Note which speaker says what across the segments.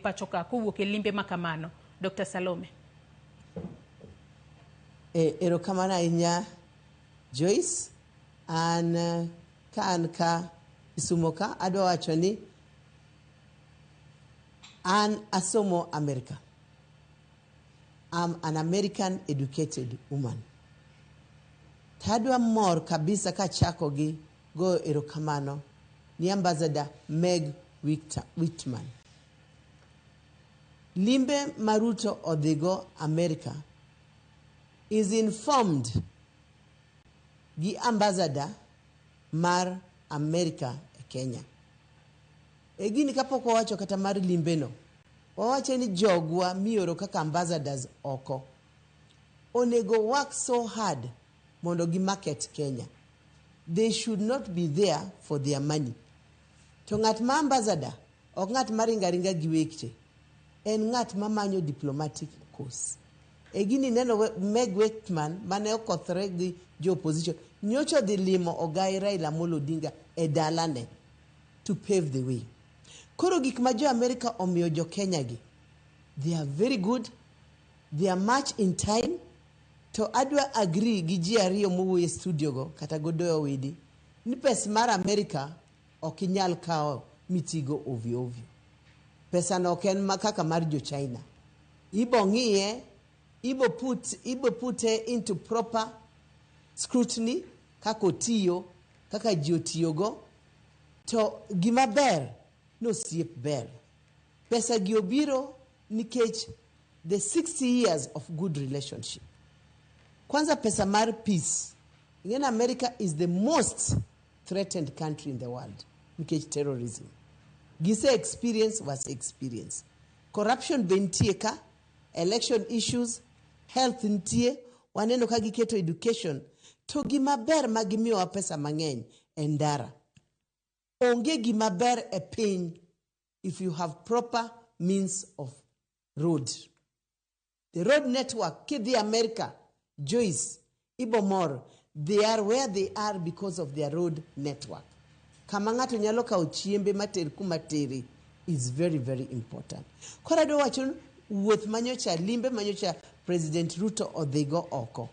Speaker 1: pachoka kowuok e limbe makamano. Dr. Salome.
Speaker 2: Erokamano ahinya Joyce, an ka Kisumo ka adwa wacho ni an asomo Amerka. I'm an American educated woman. Tadwa mor kabisa ka chako gi go erokamano ni Ambassador Meg Whitman. Limbe Maruto odhigo Amerika is informed gi Ambassador mar Amerika e Kenya. E gini kapoko wacho kata mar limbeno, wawache ni jogwa mioro kaka ambassadors oko. Onego work so hard mondo gi market Kenya. They should not be there for their money. To ngat ma ambassador, ok ngat maringaringa gi wekte, en ngat mamanyo diplomatic course. E gini neno Meg Whitman mane okothre gi jo opposition, nyocho dhi limo ogai Raila Amolo Odinga e dalane to pave the way. Koro gik ma jo America omiyo jo Kenya gi, they are very good, they are much in time. To adwa agree gi ji ariyo mowuoyo e studio go kata godoyo widi ni pesa mar America ok inyal kawo mitigo ovyo ovyo. Pesa no ok en kaka mar jo China. Ibo ng'iye, ibo put into proper scrutiny kako tiyo, kaka ji otiyogo, to gima ber no siep ber. Pesa gi obiro nikech the 60 years of good relationship. Kwanza pesa mar peace. In America is the most threatened country in the world nikech terrorism. Gise experience was experience. Corruption bentie ka, election issues, health ntie, waneno ka giketo education, to gima ber ma gimiyowa pesa mang'eny e ndara. Onge gima ber e piny if you have proper means of road. The road network, kidhi America, Joyce, Ibomor, they are where they are because of their road network. Kama ng'ato nyalo kawo chiembe mater kuma teri is very, very important. Kora do wacho wuoth manyocha, limbe manyocha President Ruto odhigo oko.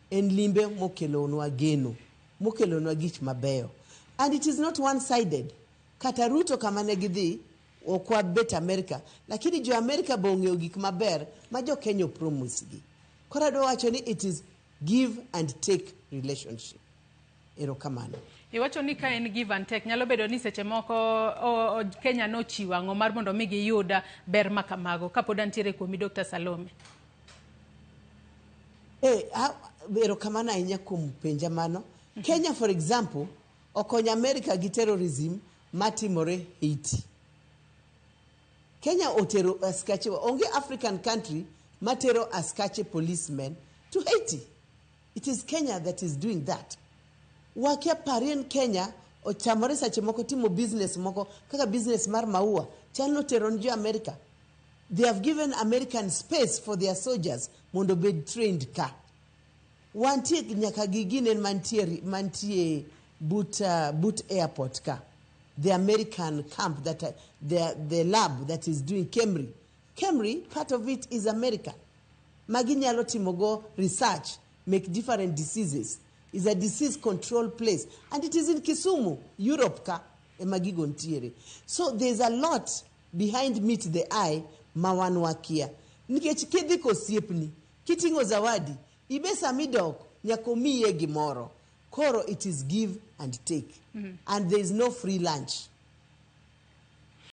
Speaker 2: En limbe mokelonwa geno, mokelonwa gich mabeyo. And it is not one-sided. Kata Ruto kama negidhi, okwa bet America, lakini jo America bong'eyo gik maber ma jo Kenya promise gi. Kora do wacho ni it is give and take relationship. Erokamano.
Speaker 1: Iwacho ni ka en give and take, nyalo bedo ni seche moko Kenya no chiwo ang'o mar mondo mi giyuda ber makamago kapod antiere kuomi Dr. Salome.
Speaker 2: Erokamano ahinya kuom penja mano. Kenya, for example, okonyo America gi terrorism matimore Haiti. Kenya otero askache, onge African country matero askache policemen to Haiti. It is Kenya that is doing that. Wakia parien Kenya ochamore sache moko timo business moko kaka business mar maua chano teron jo America. They have given American space for their soldiers mondo be trained ka. Wantie nyaka giginen mantie boot airport ka. The American camp that the lab that is doing Kemri, part of it is America. Magi nyalo timogo research, make different diseases. Is a disease control place. And it is in Kisumu, Europe ka, emagigo ntiere. So there's a lot behind meet the eye, mawanwakia. Nikech kidhi kosiepni, kitingo zawadi, ibesa midok, nyakomiye gimoro. Koro it is give and take. And there is no free lunch.